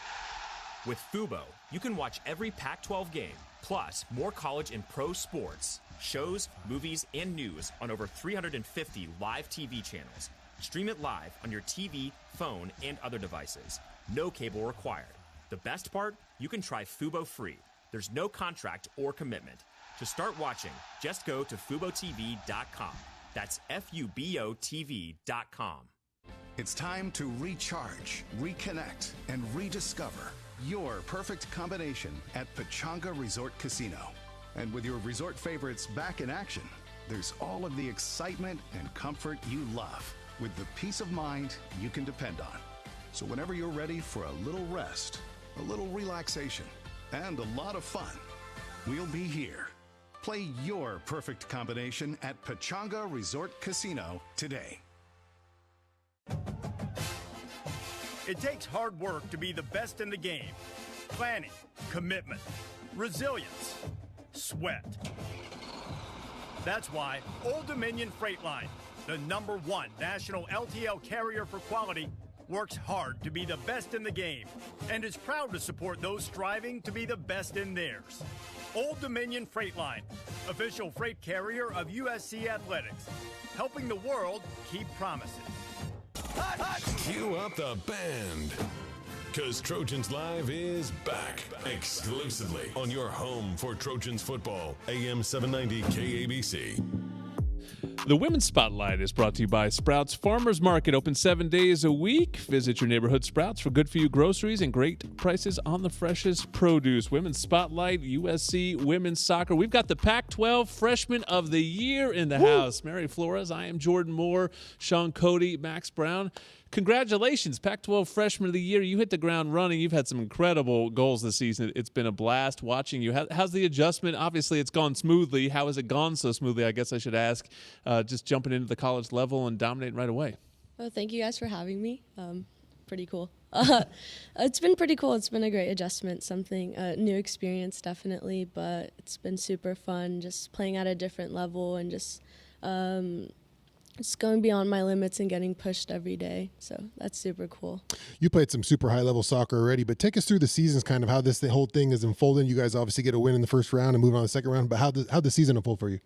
With Fubo, you can watch every Pac-12 game, plus more college and pro sports, shows, movies, and news on over 350 live TV channels. Stream it live on your TV, phone, and other devices. No cable required. The best part? You can try Fubo free. There's no contract or commitment. To start watching, just go to FuboTV.com. That's FuboTV.com. It's time to recharge, reconnect, and rediscover your perfect combination at Pechanga Resort Casino. And with your resort favorites back in action, there's all of the excitement and comfort you love, with the peace of mind you can depend on. So whenever you're ready for a little rest, a little relaxation, and a lot of fun, we'll be here. Play your perfect combination at Pechanga Resort Casino today. It takes hard work to be the best in the game. Planning, commitment, resilience, sweat. That's why Old Dominion Freight Line, the #1 national LTL carrier for quality, works hard to be the best in the game and is proud to support those striving to be the best in theirs. Old Dominion Freight Line, official freight carrier of USC Athletics, helping the world keep promises. Cue up the band. Because Trojans Live is back exclusively on your home for Trojans football, AM 790 KABC. The Women's Spotlight is brought to you by Sprouts Farmers Market, open 7 days a week. Visit your neighborhood Sprouts for good-for-you groceries and great prices on the freshest produce. Women's Spotlight, USC Women's Soccer. We've got the Pac-12 Freshman of the Year in the house. Maribel Flores, I am Jordan Moore, Sean Cody, Max Brown. Congratulations, Pac-12 Freshman of the Year. You hit the ground running. You've had some incredible goals this season. It's been a blast watching you. How's the adjustment? Obviously, it's gone smoothly. How has it gone so smoothly, I guess I should ask, just jumping into the college level and dominating right away? Well, thank you guys for having me. Pretty cool. It's been pretty cool. It's been a great adjustment, something, new experience definitely, but it's been super fun just playing at a different level and just going beyond my limits and getting pushed every day. So that's super cool. You played some super high-level soccer already, but take us through the seasons, kind of how the whole thing is unfolding. You guys obviously get a win in the first round and move on to the second round, but how'd the season unfold for you?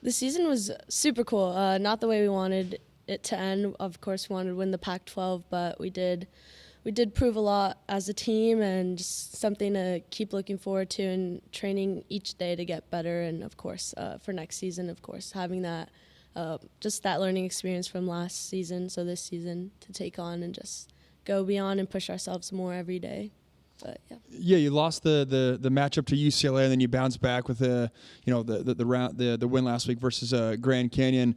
The season was super cool. Not the way we wanted it to end. Of course, we wanted to win the Pac-12, but we did prove a lot as a team and just something to keep looking forward to and training each day to get better. And, of course, for next season, of course, having that just that learning experience from last season, so this season to take on and just go beyond and push ourselves more every day. But yeah, you lost the matchup to UCLA, and then you bounced back with the win last week versus Grand Canyon.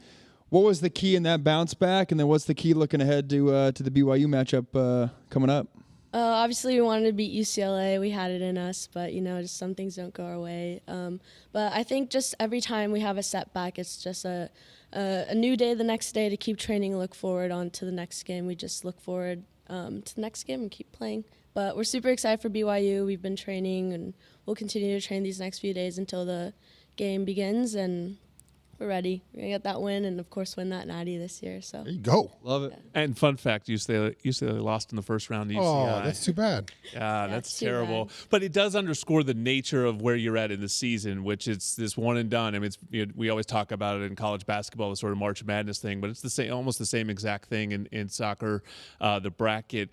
What was the key in that bounce back, and then what's the key looking ahead to the BYU matchup coming up? Obviously, we wanted to beat UCLA. We had it in us, but, just some things don't go our way. But I think just every time we have a setback, it's just a new day the next day to keep training and look forward on to the next game. We just look forward to the next game and keep playing. But we're super excited for BYU. We've been training, and we'll continue to train these next few days until the game begins, and we're ready. We're going to get that win and, of course, win that natty this year. So there you go. Love it. Yeah. And fun fact, UCLA lost in the first round to UCI. Oh, that's too bad. Yeah, that's terrible. But it does underscore the nature of where you're at in the season, which it's this one and done. I mean, we always talk about it in college basketball, the sort of March Madness thing, but it's the same, almost the same exact thing in soccer, the bracket.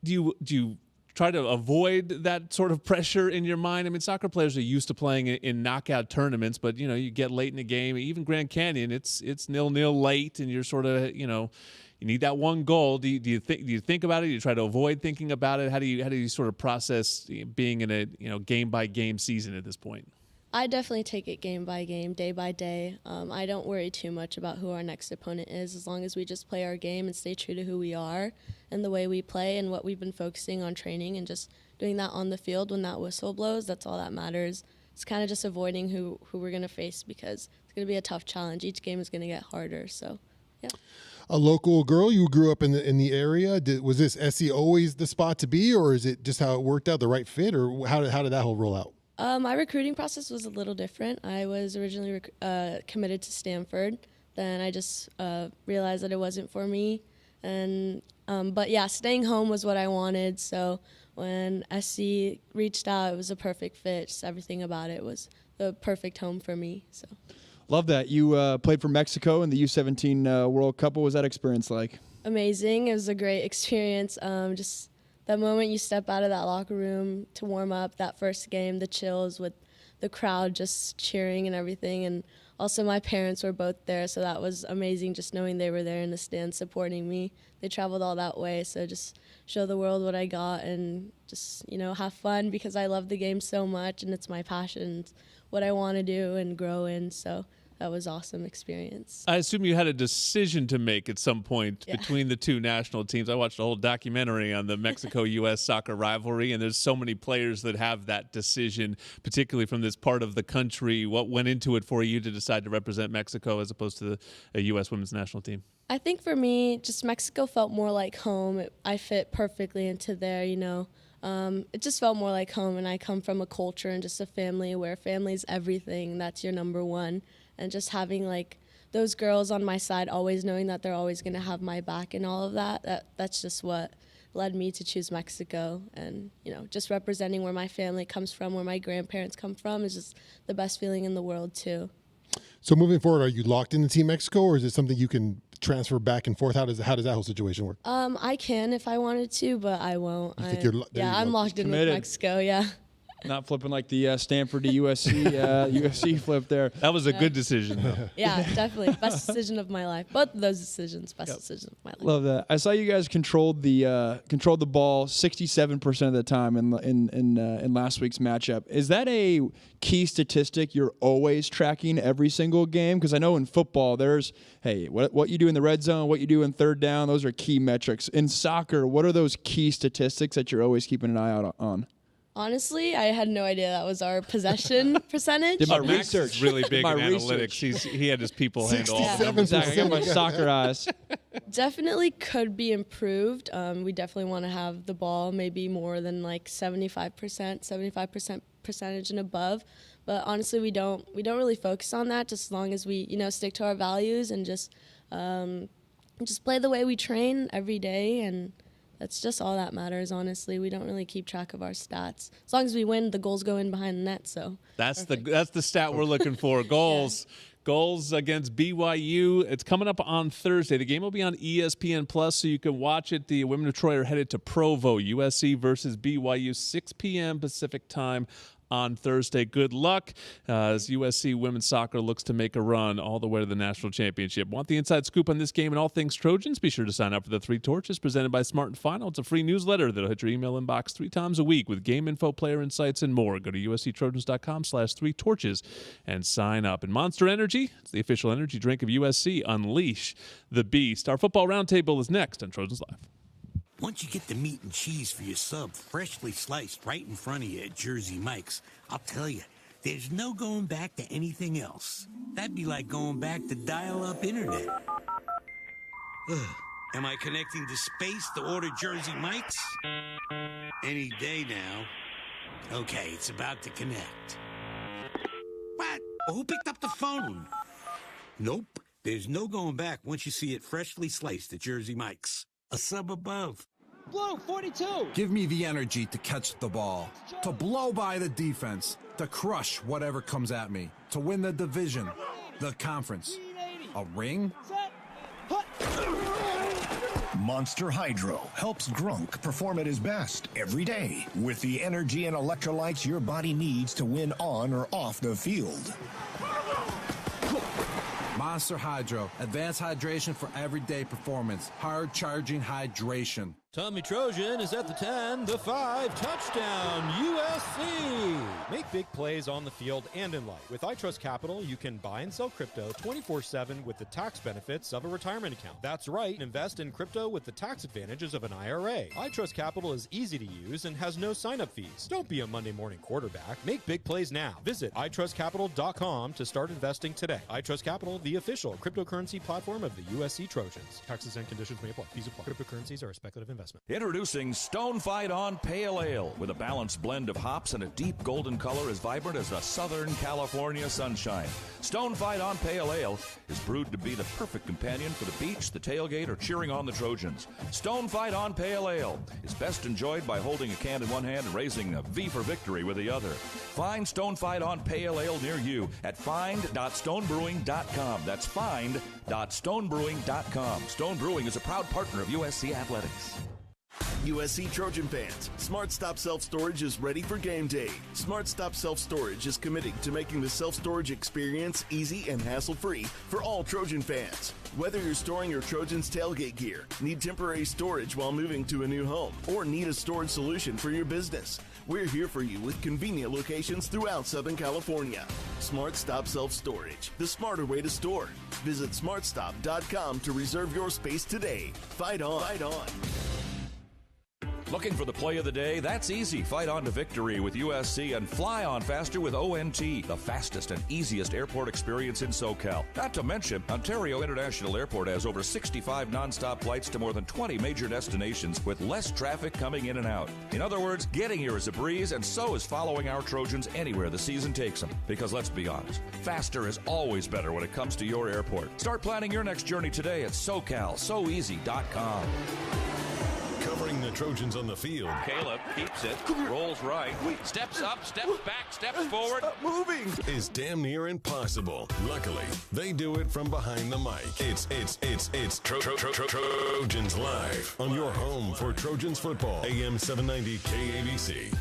Do you try to avoid that sort of pressure in your mind? I mean, soccer players are used to playing in knockout tournaments, but you get late in the game. Even Grand Canyon, it's 0-0 late, and you're sort of you need that one goal. Do you think about it? Do you try to avoid thinking about it? How do you sort of process being in a game by game season at this point? I definitely take it game by game, day by day. I don't worry too much about who our next opponent is, as long as we just play our game and stay true to who we are and the way we play and what we've been focusing on training and just doing that on the field when that whistle blows. That's all that matters. It's kind of just avoiding who we're going to face because it's going to be a tough challenge. Each game is going to get harder. So, yeah. A local girl, you grew up in the area. Was this SC always the spot to be, or is it just how it worked out, the right fit, or how did that whole roll out? My recruiting process was a little different. I was originally committed to Stanford. Then I just realized that it wasn't for me. And but yeah, staying home was what I wanted. So when SC reached out, it was a perfect fit. Just everything about it was the perfect home for me. So love that. You played for Mexico in the U17 World Cup. What was that experience like? Amazing. It was a great experience. Just the moment you step out of that locker room to warm up, that first game, the chills with the crowd just cheering and everything. And also my parents were both there, so that was amazing just knowing they were there in the stands supporting me. They traveled all that way, so just show the world what I got and just, have fun because I love the game so much and it's my passion. It's what I want to do and grow in, so that was awesome experience. I assume you had a decision to make at some point between the two national teams. I watched a whole documentary on the Mexico-U.S. soccer rivalry, and there's so many players that have that decision, particularly from this part of the country. What went into it for you to decide to represent Mexico as opposed to a U.S. women's national team? I think for me, just Mexico felt more like home. I fit perfectly into there, It just felt more like home, and I come from a culture and just a family where family's everything. That's your number one. And just having those girls on my side, always knowing that they're always going to have my back and all of that's just what led me to choose Mexico. And, just representing where my family comes from, where my grandparents come from is just the best feeling in the world too. So moving forward, are you locked into Team Mexico, or is it something you can transfer back and forth? How does that whole situation work? I can if I wanted to, but I won't. I'm locked in Committed. with Mexico, yeah. Not flipping like the Stanford to USC USC flip there. That was a good decision, though. Yeah, definitely. Best decision of my life. Both of those decisions, best decision of my life. Love that. I saw you guys controlled the ball 67% of the time in last week's matchup. Is that a key statistic you're always tracking every single game? Because I know in football there's, hey, what you do in the red zone, what you do in third down, those are key metrics. In soccer, what are those key statistics that you're always keeping an eye out on? Honestly, I had no idea that was our possession percentage. Did my Max research is really big in my analytics. He had his people handle all of them. Exactly. I got my soccer eyes. Definitely could be improved. We definitely want to have the ball maybe more than like 75% percentage and above. But honestly, we don't really focus on that. Just as long as we stick to our values and just play the way we train every day, and that's just all that matters. Honestly, we don't really keep track of our stats. As long as we win, the goals go in behind the net. So that's the stat we're looking for. Goals. Yeah. Goals against BYU. It's coming up on Thursday. The game will be on ESPN Plus, so you can watch it. The Women of Troy are headed to Provo, USC versus BYU, 6 p.m. Pacific time on Thursday. Good luck as USC women's soccer looks to make a run all the way to the national championship. Want the inside scoop on this game and all things Trojans? Be sure to sign up for the 3 Torches presented by Smart and Final. It's a free newsletter that'll hit your email inbox 3 times a week with game info, player insights, and more. Go to usctrojans.com/3torches and sign up. And Monster Energy, it's the official energy drink of USC. Unleash the beast. Our football roundtable is next on Trojans Live. Once you get the meat and cheese for your sub freshly sliced right in front of you at Jersey Mike's, I'll tell you, there's no going back to anything else. That'd be like going back to dial-up internet. Ugh. Am I connecting to space to order Jersey Mike's? Any day now. Okay, it's about to connect. What? Who picked up the phone? Nope. There's no going back once you see it freshly sliced at Jersey Mike's. A sub above. Blue, 42. Give me the energy to catch the ball, to blow by the defense, to crush whatever comes at me, to win the division, the conference. A ring? Monster Hydro helps Grunk perform at his best every day with the energy and electrolytes your body needs to win on or off the field. Monster Hydro, advanced hydration for everyday performance. Hard charging hydration. Tommy Trojan is at the 10, the 5, touchdown, USC! Make big plays on the field and in life. With iTrust Capital, you can buy and sell crypto 24/7 with the tax benefits of a retirement account. That's right, invest in crypto with the tax advantages of an IRA. iTrust Capital is easy to use and has no sign-up fees. Don't be a Monday morning quarterback. Make big plays now. Visit iTrustCapital.com to start investing today. iTrust Capital, the official cryptocurrency platform of the USC Trojans. Taxes and conditions may apply. Fees apply. Cryptocurrencies are a speculative investment. Introducing Stone Fight On Pale Ale with a balanced blend of hops and a deep golden color as vibrant as the Southern California sunshine. Stone Fight On Pale Ale is brewed to be the perfect companion for the beach, the tailgate, or cheering on the Trojans. Stone Fight On Pale Ale is best enjoyed by holding a can in one hand and raising a V for victory with the other. Find Stone Fight On Pale Ale near you at find.stonebrewing.com. That's find.stonebrewing.com. Stone Brewing is a proud partner of USC Athletics. USC Trojan fans, Smart Stop Self Storage is ready for game day. Smart Stop Self Storage is committed to making the self-storage experience easy and hassle-free for all Trojan fans. Whether you're storing your Trojans tailgate gear, need temporary storage while moving to a new home, or need a storage solution for your business, we're here for you with convenient locations throughout Southern California. Smart Stop Self Storage, the smarter way to store. Visit smartstop.com to reserve your space today. Fight on. Fight on. Looking for the play of the day? That's easy. Fight on to victory with USC and fly on faster with ONT, the fastest and easiest airport experience in SoCal. Not to mention, Ontario International Airport has over 65 nonstop flights to more than 20 major destinations with less traffic coming in and out. In other words, getting here is a breeze, and so is following our Trojans anywhere the season takes them. Because let's be honest, faster is always better when it comes to your airport. Start planning your next journey today at SoCalSoEasy.com. Covering the Trojans on the field. Caleb keeps it, rolls right, steps up, steps back, steps forward. Moving is damn near impossible. Luckily, they do it from behind the mic. It's Trojans Live on your home for Trojans football. AM 790 KABC.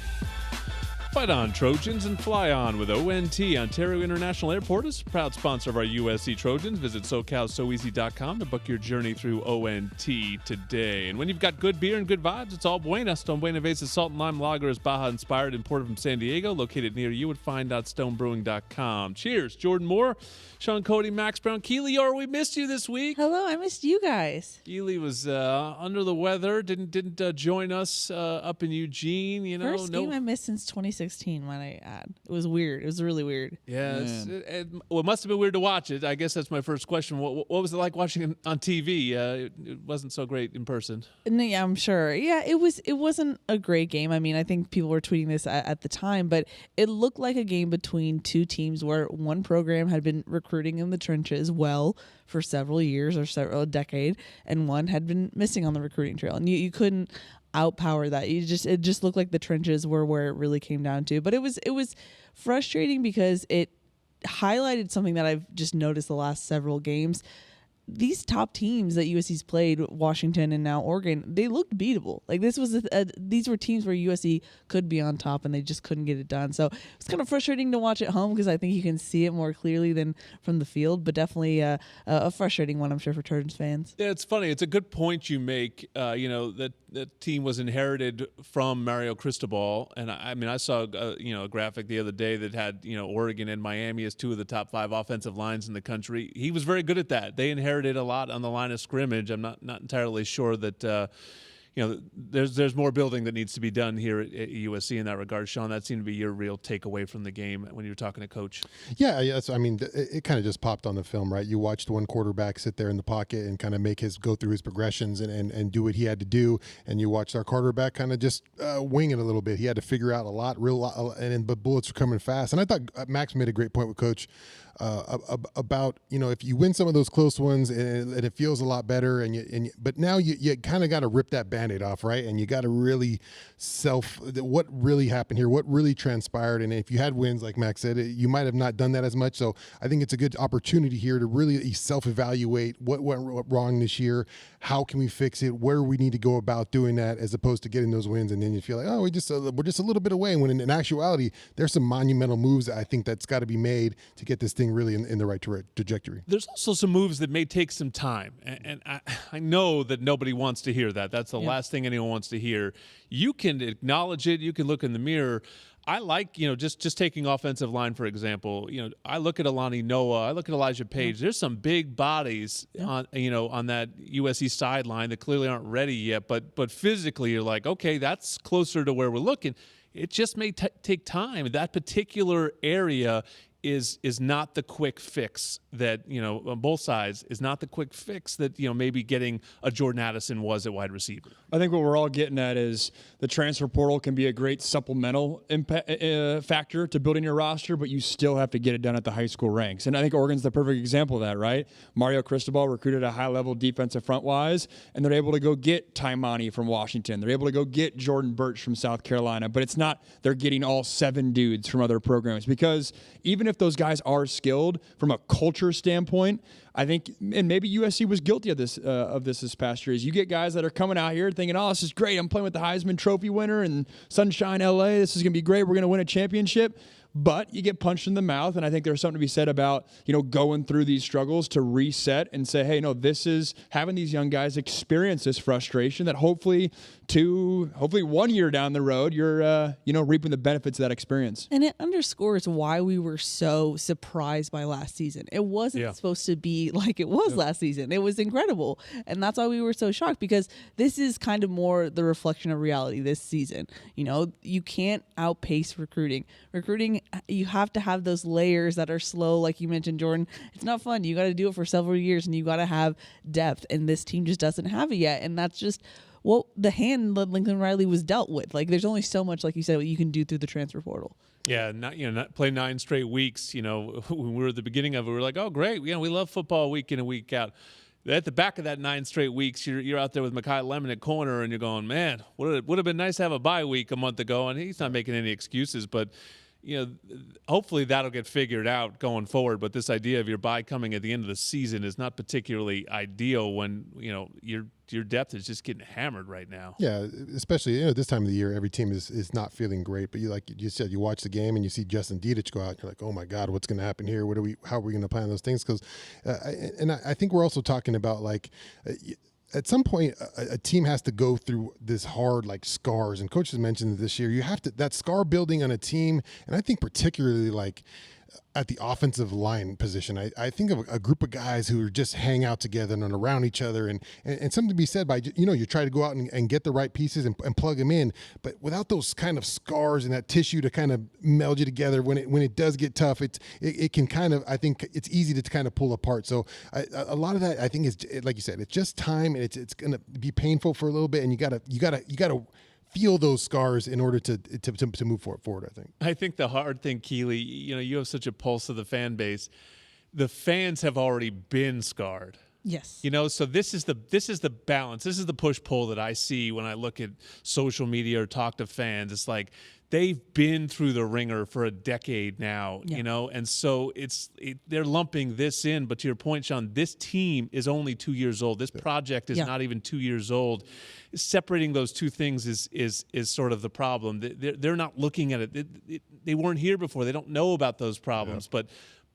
Fight on, Trojans, and fly on with ONT. Ontario International Airport is a proud sponsor of our USC Trojans. Visit SoCalSoEasy.com to book your journey through ONT today. And when you've got good beer and good vibes, it's all Buena. Stone Buena Vesa Salt and Lime Lager is Baja-inspired, imported from San Diego, located near you at fine.stonebrewing.com. Cheers. Jordan Moore, Sean Cody, Max Brown. Keely Orr, we missed you this week. Hello, I missed you guys. Keely was under the weather, didn't join us up in Eugene. You know, First game I missed since 2016, might I add. It was weird. It was really weird. Yeah, it must have been weird to watch it. I guess that's my first question. What was it like watching it on TV? It wasn't so great in person. Yeah, I'm sure. Yeah, it wasn't a great game. I mean, I think people were tweeting this at the time, but it looked like a game between two teams where one program had been recruiting in the trenches well for several years or a decade, and one had been missing on the recruiting trail. And you couldn't outpower that. It just looked like the trenches were where it really came down to. But it was frustrating because it highlighted something that I've just noticed the last several games. These top teams that USC's played, Washington and now Oregon, they looked beatable. Like these were teams where USC could be on top and they just couldn't get it done. So it's kind of frustrating to watch at home because I think you can see it more clearly than from the field, but definitely a frustrating one, I'm sure, for Trojans fans. Yeah, it's funny. It's a good point you make. That team was inherited from Mario Cristobal, and I saw a graphic the other day that had Oregon and Miami as two of the top 5 offensive lines in the country. He was very good at that. They inherited a lot on the line of scrimmage. I'm not entirely sure that there's more building that needs to be done here at USC in that regard. Sean, that seemed to be your real takeaway from the game when you were talking to Coach. Yeah, yes. I mean, it kind of just popped on the film, right? You watched one quarterback sit there in the pocket and kind of go through his progressions and do what he had to do, and you watched our quarterback kind of just wing it a little bit. He had to figure out a lot, but bullets were coming fast. And I thought Max made a great point with Coach about if you win some of those close ones and it feels a lot better, but now you kind of got to rip that Band-Aid off, right? And you got to really what really happened here, what really transpired. And if you had wins, like Max said, you might have not done that as much. So I think it's a good opportunity here to really self-evaluate what went wrong this year, how can we fix it, where we need to go about doing that, as opposed to getting those wins and then you feel like, we're just a little bit away, when in actuality there's some monumental moves that I think that's got to be made to get this thing really in the right trajectory. There's also some moves that may take some time, and I know that nobody wants to hear that. That's the last thing anyone wants to hear. You can acknowledge it. You can look in the mirror. I like, just taking offensive line, for example. I look at Alani Noah. I look at Elijah Page. There's some big bodies on that USC sideline that clearly aren't ready yet. But physically, you're like, okay, that's closer to where we're looking. It just may take time. That particular area is not the quick fix that, on both sides, is not the quick fix that, maybe getting a Jordan Addison was at wide receiver. I think what we're all getting at is the transfer portal can be a great supplemental factor to building your roster, but you still have to get it done at the high school ranks. And I think Oregon's the perfect example of that, right? Mario Cristobal recruited a high-level defensive front-wise, and they're able to go get Taimani from Washington. They're able to go get Jordan Birch from South Carolina, but it's not they're getting all 7 dudes from other programs, because even if those guys are skilled from a culture standpoint, I think, and maybe USC was guilty of this past year, is you get guys that are coming out here thinking, this is great. I'm playing with the Heisman Trophy winner in Sunshine, LA. This is going to be great. We're going to win a championship. But you get punched in the mouth, and I think there's something to be said about, going through these struggles to reset and say, hey, no, this is having these young guys experience this frustration that hopefully 1 year down the road, you're, reaping the benefits of that experience. And it underscores why we were so surprised by last season. It wasn't supposed to be be like it was last season. It was incredible. And that's why we were so shocked, because this is kind of more the reflection of reality this season. You know, you can't outpace recruiting. Recruiting, you have to have those layers that are slow, like you mentioned, Jordan. It's not fun. You got to do it for several years, and you got to have depth. And this team just doesn't have it yet. And that's just the hand that Lincoln Riley was dealt with. Like, there's only so much, like you said, what you can do through the transfer portal. Yeah, not play 9 straight weeks. You know, when we were at the beginning of it, we were like, oh, great. You know, we love football week in and week out. At the back of that 9 straight weeks, you're out there with Mekhi Lemon at corner, and you're going, man, would have been nice to have a bye week a month ago. And he's not making any excuses, but you know, hopefully that'll get figured out going forward. But this idea of your bye coming at the end of the season is not particularly ideal when, you know, your depth is just getting hammered right now. Yeah, especially, you know, this time of the year, every team is not feeling great. But like you said, you watch the game and you see Justin Dedich go out, you're like, oh my God, what's going to happen here? How are we going to plan those things? Because, I think we're also talking about like. At some point, a team has to go through this hard, like, scars. And coaches mentioned this year, you have to, that scar building on a team, and I think particularly, like, at the offensive line position, I think of a group of guys who just hang out together and around each other, and something to be said by, you know, you try to go out and get the right pieces and plug them in, but without those kind of scars and that tissue to kind of meld you together when it does get tough, it can kind of, I think it's easy to kind of pull apart. So a lot of that, I think, is, like you said, it's just time, and it's going to be painful for a little bit, and you gotta feel those scars in order to move forward, I think. I think the hard thing, Keely, you know, you have such a pulse of the fan base. The fans have already been scarred. Yes. You know, so this is the balance. This is the push-pull that I see when I look at social media or talk to fans. It's like they've been through the ringer for a decade now, you know, and so they're lumping this in. But to your point, Sean, this team is only 2 years old. This project is not even 2 years old. Separating those two things is sort of the problem. They're not looking at it. They weren't here before. They don't know about those problems.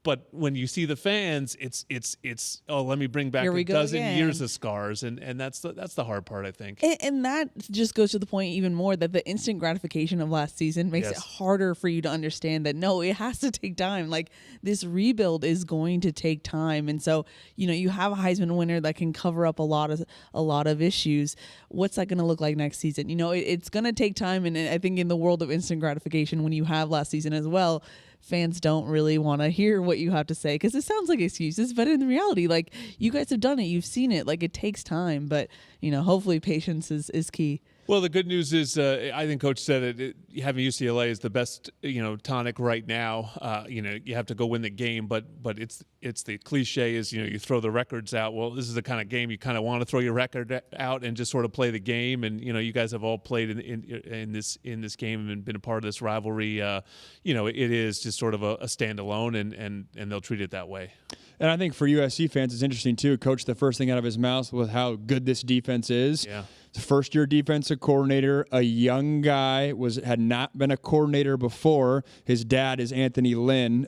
But when you see the fans, it's let me bring back a dozen years of scars, and that's the hard part, I think. And that just goes to the point even more that the instant gratification of last season makes it harder for you to understand that no, it has to take time. Like, this rebuild is going to take time, and so, you know, you have a Heisman winner that can cover up a lot of issues. What's that going to look like next season? You know, it's going to take time, and I think in the world of instant gratification, when you have last season as well, fans don't really want to hear what you have to say because it sounds like excuses, but in reality, like, you guys have done it, you've seen it, like, it takes time, but, you know, hopefully patience is key. Well, the good news is, I think Coach said having UCLA is the best, you know, tonic right now. You know, you have to go win the game, but it's the cliche is, you know, you throw the records out. Well, this is the kind of game you kind of want to throw your record out and just sort of play the game. And, you know, you guys have all played in this game and been a part of this rivalry. You know, it is just sort of a standalone, and they'll treat it that way. And I think for USC fans, it's interesting too. Coach, the first thing out of his mouth was how good this defense is. Yeah. First-year defensive coordinator, a young guy, had not been a coordinator before. His dad is Anthony Lynn,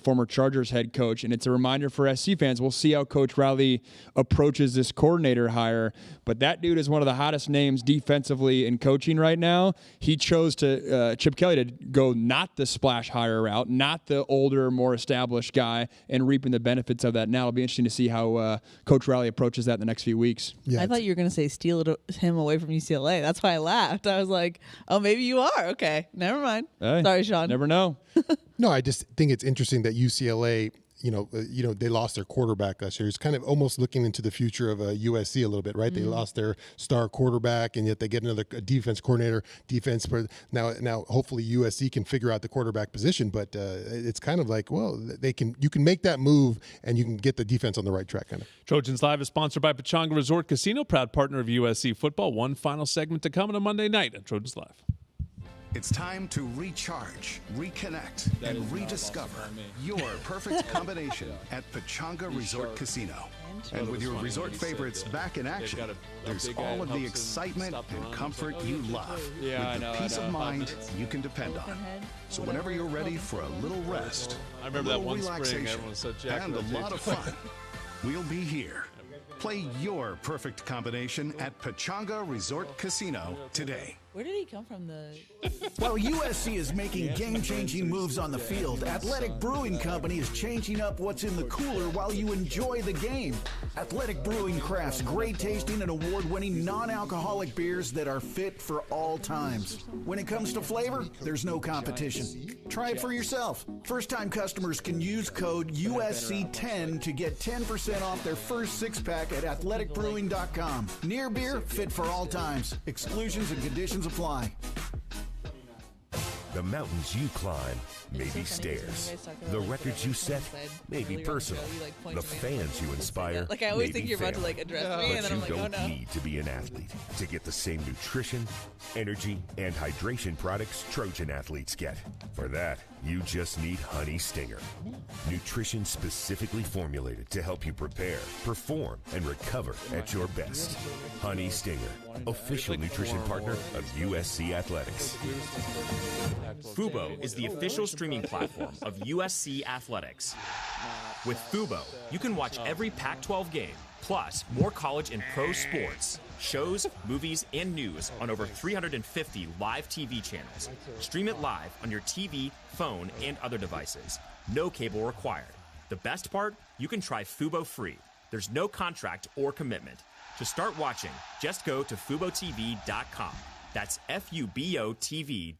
former Chargers head coach, and it's a reminder for SC fans. We'll see how Coach Riley approaches this coordinator hire, but that dude is one of the hottest names defensively in coaching right now. He chose Chip Kelly to go not the splash hire route, not the older, more established guy, and reaping the benefits of that now. It'll be interesting to see how Coach Riley approaches that in the next few weeks. Yeah, I thought you were going to say steal him away from UCLA. That's why I laughed. I was like, oh, maybe you are. Okay, never mind. Hey, sorry, Sean. Never know. No, I just think it's interesting that UCLA, you know, they lost their quarterback last year. It's kind of almost looking into the future of USC a little bit, right? Mm-hmm. They lost their star quarterback, and yet they get another defense coordinator. Now, hopefully USC can figure out the quarterback position, but it's kind of like, well, you can make that move, and you can get the defense on the right track, kind of. Trojans Live is sponsored by Pechanga Resort Casino, proud partner of USC football. One final segment to come on a Monday night on Trojans Live. It's time to recharge, reconnect, and rediscover your perfect combination at Pechanga Resort Casino. And with your resort favorites back in action, there's all of the excitement and comfort you love, with the peace of mind you can depend on. So whenever you're ready for a little rest, I remember a little that one relaxation, spring, was so jacked and a up, lot of fun, we'll be here. Play your perfect combination at Pechanga Resort Casino today. Where did he come from? While USC is making game-changing moves on the field, Athletic Brewing Company is changing up what's in the cooler while you enjoy the game. Athletic Brewing crafts great tasting and award-winning non-alcoholic beers that are fit for all times. When it comes to flavor, there's no competition. Try it for yourself. First-time customers can use code USC10 to get 10% off their first six-pack at athleticbrewing.com. Near beer, fit for all times. Exclusions and conditions apply. The mountains you climb may be stairs. The records you set may be personal. The fans you inspire Like, I always may think be you're about to, family. like, address me, and then I'm like, But you oh, don't no. need to be an athlete to get the same nutrition, energy, and hydration products Trojan athletes get. For that, you just need Honey Stinger. Nutrition specifically formulated to help you prepare, perform, and recover at your best. Honey Stinger, official nutrition partner of USC Athletics. Fubo is the official streaming platform of USC Athletics. With Fubo, you can watch every Pac-12 game, plus more college and pro sports, shows, movies, and news on over 350 live TV channels. Stream it live on your TV, phone, and other devices. No cable required. The best part? You can try Fubo free. There's no contract or commitment. To start watching, just go to FuboTV.com. That's FUBOTV.com.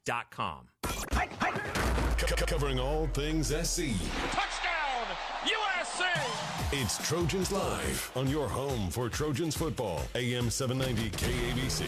Covering all things SC. Touchdown, USC! It's Trojans Live on your home for Trojans football. AM 790 KABC.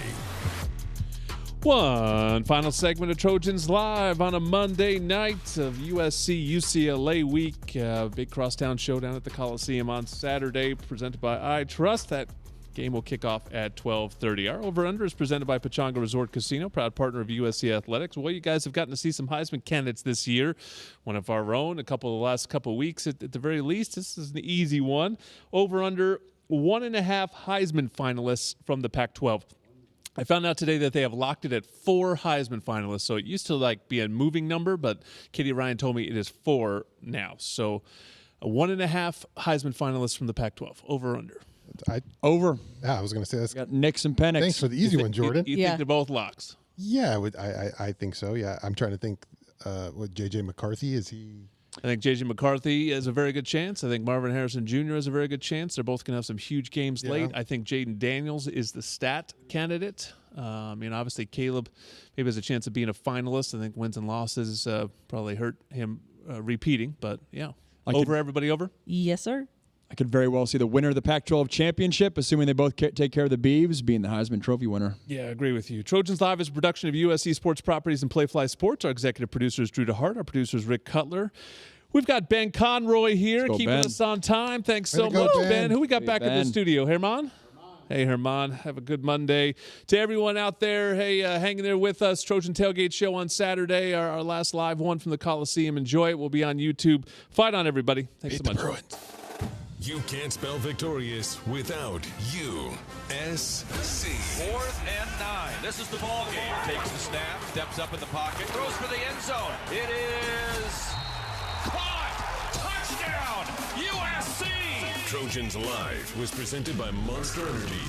One final segment of Trojans Live on a Monday night of USC UCLA week. Big crosstown showdown at the Coliseum on Saturday, presented by I Trust. That game will kick off at 12:30. Our over-under is presented by Pechanga Resort Casino, proud partner of USC Athletics. Well, you guys have gotten to see some Heisman candidates this year. One of our own, the last couple of weeks at the very least. This is an easy one. Over-under 1.5 Heisman finalists from the Pac-12. I found out today that they have locked it at 4 Heisman finalists. So it used to be a moving number, but Katie Ryan told me it is 4 now. So 1.5 Heisman finalists from the Pac-12. Over-under. Over. Yeah, I was going to say that's. Got Nix and Penix. Thanks for the easy one, Jordan. You think they're both locks? Yeah, I think so. Yeah, I'm trying to think. What J.J. McCarthy is he? I think J.J. McCarthy has a very good chance. I think Marvin Harrison Jr. has a very good chance. They're both going to have some huge games late. I think Jaden Daniels is the stat candidate. Obviously Caleb maybe has a chance of being a finalist. I think wins and losses probably hurt him repeating. But, yeah. Everybody over? Yes, sir. I could very well see the winner of the Pac-12 championship, assuming they both take care of the Beavs, being the Heisman Trophy winner. Yeah, I agree with you. Trojans Live is a production of USC Sports Properties and Playfly Sports. Our executive producer is Drew DeHart. Our producer is Rick Cutler. We've got Ben Conroy here, keeping Ben. us on time. Thanks so much, Ben. Who we got back in the studio? Herman? Hey, Herman. Have a good Monday. To everyone out there, hey, hanging there with us, Trojan Tailgate Show on Saturday, our last live one from the Coliseum. Enjoy it. We'll be on YouTube. Fight on, everybody. Thanks so much. You can't spell victorious without USC. 4th and 9. This is the ball game. Takes the snap, steps up in the pocket, throws for the end zone. It is caught. Touchdown, USC. Trojans Live was presented by Monster Energy.